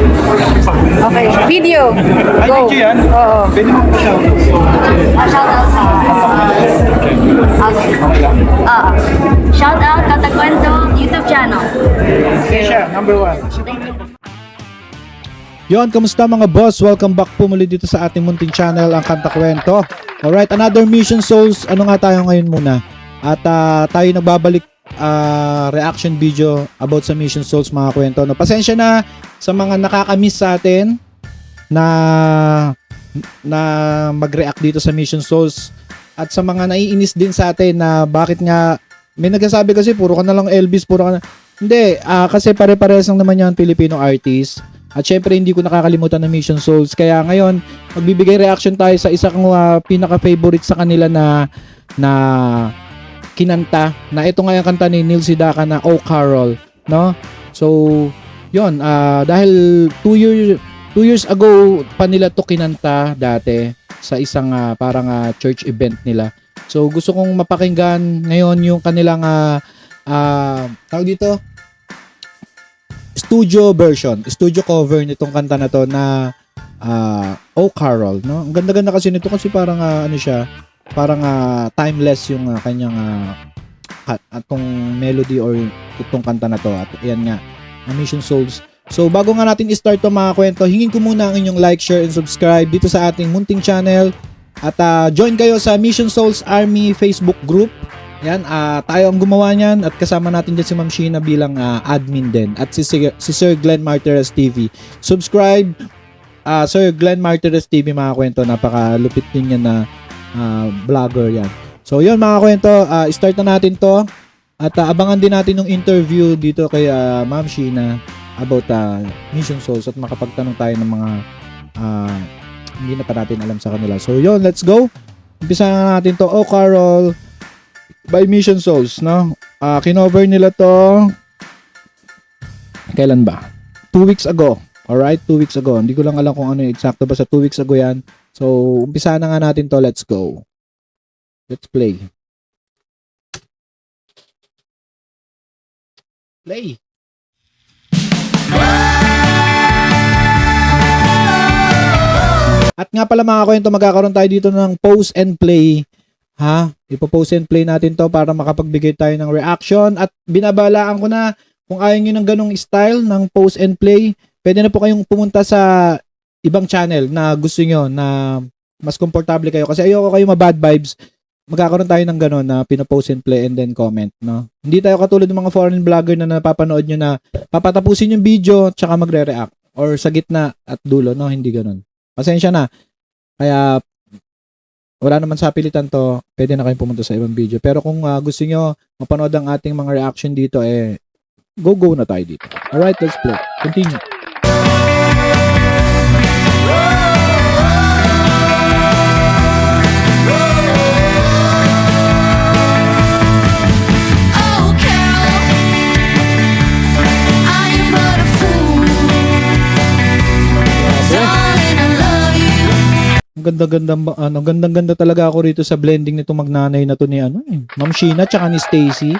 Okay, video. Ay, Go. video yan? Oo. Pwede mo pa siya. Shoutout sa... Shoutout Katakwento YouTube channel. Siya, number 1. Yon, kamusta mga boss? Welcome back po muli dito sa ating munting channel, ang Kanta Kwento. Alright, another Mission Souls. Ano nga tayo ngayon muna? At tayo nagbabalik reaction video about sa Mission Souls mga kwento. No, pasensya na sa mga nakakamiss sa atin na mag-react dito sa Mission Souls at sa mga naiinis din sa atin na bakit nga may nagsasabi kasi puro ka na lang Elvis, puro ka na. Hindi, kasi pare-parehas lang naman yan Filipino artist. At syempre hindi ko nakakalimutan ng Mission Souls. Kaya ngayon, magbibigay reaction tayo sa isa kong pinaka-favorite sa kanila na kinanta. Na ito nga yung kanta ni Neil Sedaka na Oh Carol. No? So, yon dahil 2 years ago pa nila to kinanta dati sa isang parang church event nila. So, gusto kong mapakinggan ngayon yung kanilang tawag dito? Studio version, studio cover nitong kanta na to na Oh Carol, no? Ang ganda-ganda kasi nito kasi parang ano siya, parang timeless yung kanyang atong melody or itong kanta na to at ayan nga, Mission Souls. So bago nga natin i-start to mga kwento, hingin ko muna ang inyong like, share, and subscribe dito sa ating munting channel at join kayo sa Mission Souls Army Facebook group. Yan, tayo ang gumawa niyan at kasama natin dyan si Ma'am Sheena bilang admin din at si Sir Glenn Martires TV. Subscribe, Sir Glenn Martires TV mga kwento, napakalupit din yan na vlogger yan. So yun mga kwento, start na natin to at abangan din natin yung interview dito kay Ma'am Sheena about Mission Souls at makapagtanong tayo ng mga hindi na pa natin alam sa kanila. So yun, let's go. Umpisa na natin to. Oh Carol by Mission Souls, no? Kinover nila to kailan ba? 2 weeks ago. Alright, 2 weeks ago. Hindi ko lang alam kung ano yung eksakto, basta 2 weeks ago yan. So, umpisa na nga natin to. Let's go. Let's play. Play. At nga pala mga kwento, magkakaroon tayo dito ng pause and play. Ipo-pause and play natin to para makapagbigay tayo ng reaction. At binabalaan ko na kung ayaw nyo ng ganong style ng pause and play, pwede na po kayong pumunta sa ibang channel na gusto nyo na mas komportable kayo. Kasi ayoko kayo ma-bad vibes. Magkakaroon tayo ng ganon na pina-pause and play and then comment. No? Hindi tayo katulad ng mga foreign vlogger na napapanood nyo na papatapusin yung video tsaka magre-react. Or sa gitna at dulo. No, hindi ganon. Pasensya na. Kaya wala naman sa pilitan to, pwede na kayong pumunta sa ibang video. Pero kung gusto nyo mapanood ang ating mga reaction dito, go na tayo dito. Alright, let's play. Continue. Ganda talaga ako rito sa blending nito magnanay na to ni Ma'am Sheena tsaka ni Stacy.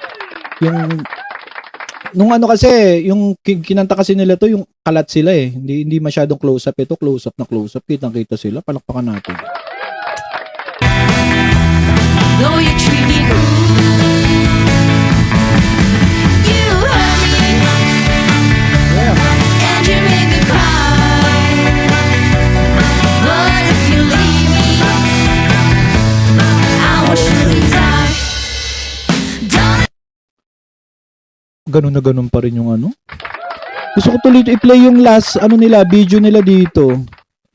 Yung nung kasi, yung kinanta kasi nila to, yung kalat sila Hindi masyadong close up. Ito close up na close up. Kitang-kita sila. Palakpakan natin. Though you treat me you hurt me, and you make me cry. But if you leave me, I will surely die. Ganun na ganun pa rin yung Gusto ko tuloy i-play yung last video nila dito.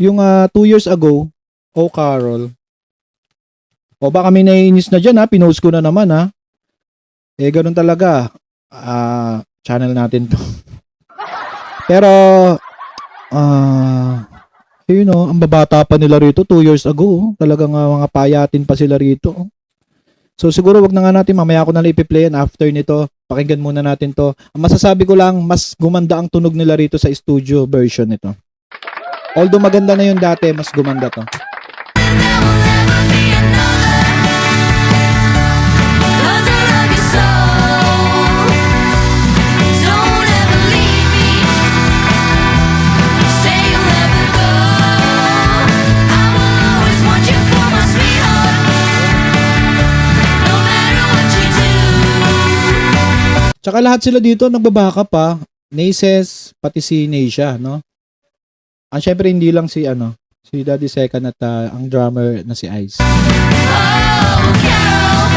Yung 2 years ago. Oh Carol. O baka may naiinis na dyan pinost ko na naman ganun talaga. Channel natin to. Pero ang babata pa nila rito 2 years ago. Talagang mga payatin pa sila rito. So siguro wag na nga natin, mamaya ko na lang ipi-playan after nito. Pakinggan muna natin to. Ang masasabi ko lang, mas gumanda ang tunog nila rito sa studio version nito. Although maganda na yun dati, mas gumanda to. Tsaka lahat sila dito nagbabaka pa. Naces, pati si Neisha, no? Syempre hindi lang si si Daddy Second at ang drummer na si Ice. Oh, Carol,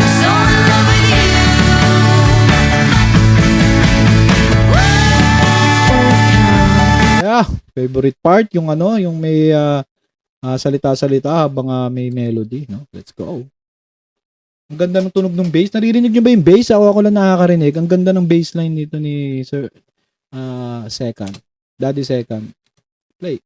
so in love with you. Yeah, favorite part yung yung may salita-salita habang may melody, no? Let's go. Ang ganda ng tunog ng bass. Naririnig niyo ba yung bass? Ako lang nakakarinig. Ang ganda ng bass line nito ni Sir Second. Daddy Second. Play.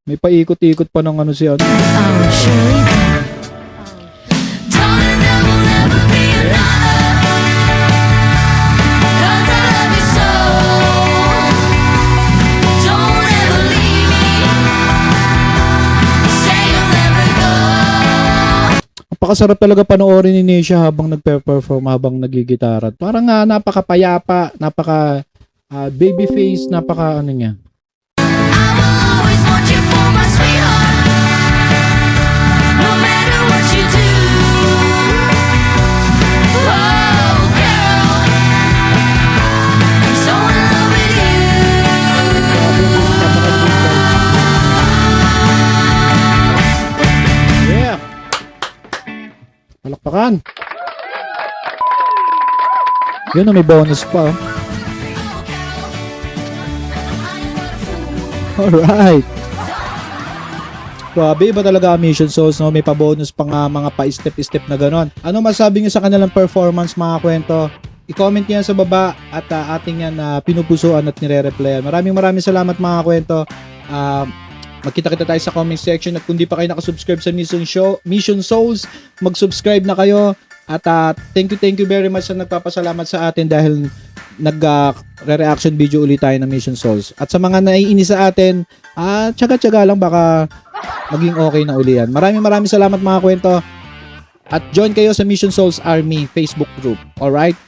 May paikot-ikot pa ng si Napakasarap talaga panoorin ni Neisha habang nagpe-perform, habang nagigitara. Parang napakapayapa, napaka baby face, napaka niya. Palakpakan. Yun, may bonus pa. Alright. Grabe, iba talaga ang Mission Souls, no? May pa-bonus pa nga, mga pa-step-step na ganon. Ano masabi nyo sa kanilang performance, mga kwento? I-comment nyo yan sa baba at ating yan pinupusuan at nire-replyan. Maraming salamat, mga kwento. Magkita-kita tayo sa comment section, at kung di pa kayo nakasubscribe sa Mission Souls, mag-subscribe na kayo. At thank you very much sa nagpapasalamat sa atin dahil nag-reaction video ulit tayo ng Mission Souls. At sa mga naiinis sa atin, tsaga-tsaga lang, baka maging okay na uli yan. Maraming salamat, mga kwento. At join kayo sa Mission Souls Army Facebook group. Alright?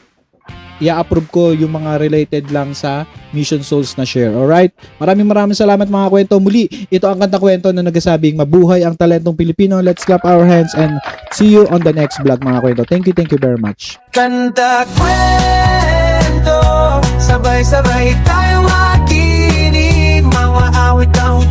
I-approve ko yung mga related lang sa Mission Souls na share. Alright? Maraming salamat, mga kwento. Muli, ito ang kanta kwento na nagsasabing mabuhay ang talentong Pilipino. Let's clap our hands and see you on the next vlog, mga kwento. Thank you very much. Kanta kwento, sabay-sabay tayong makinig, mga awit ang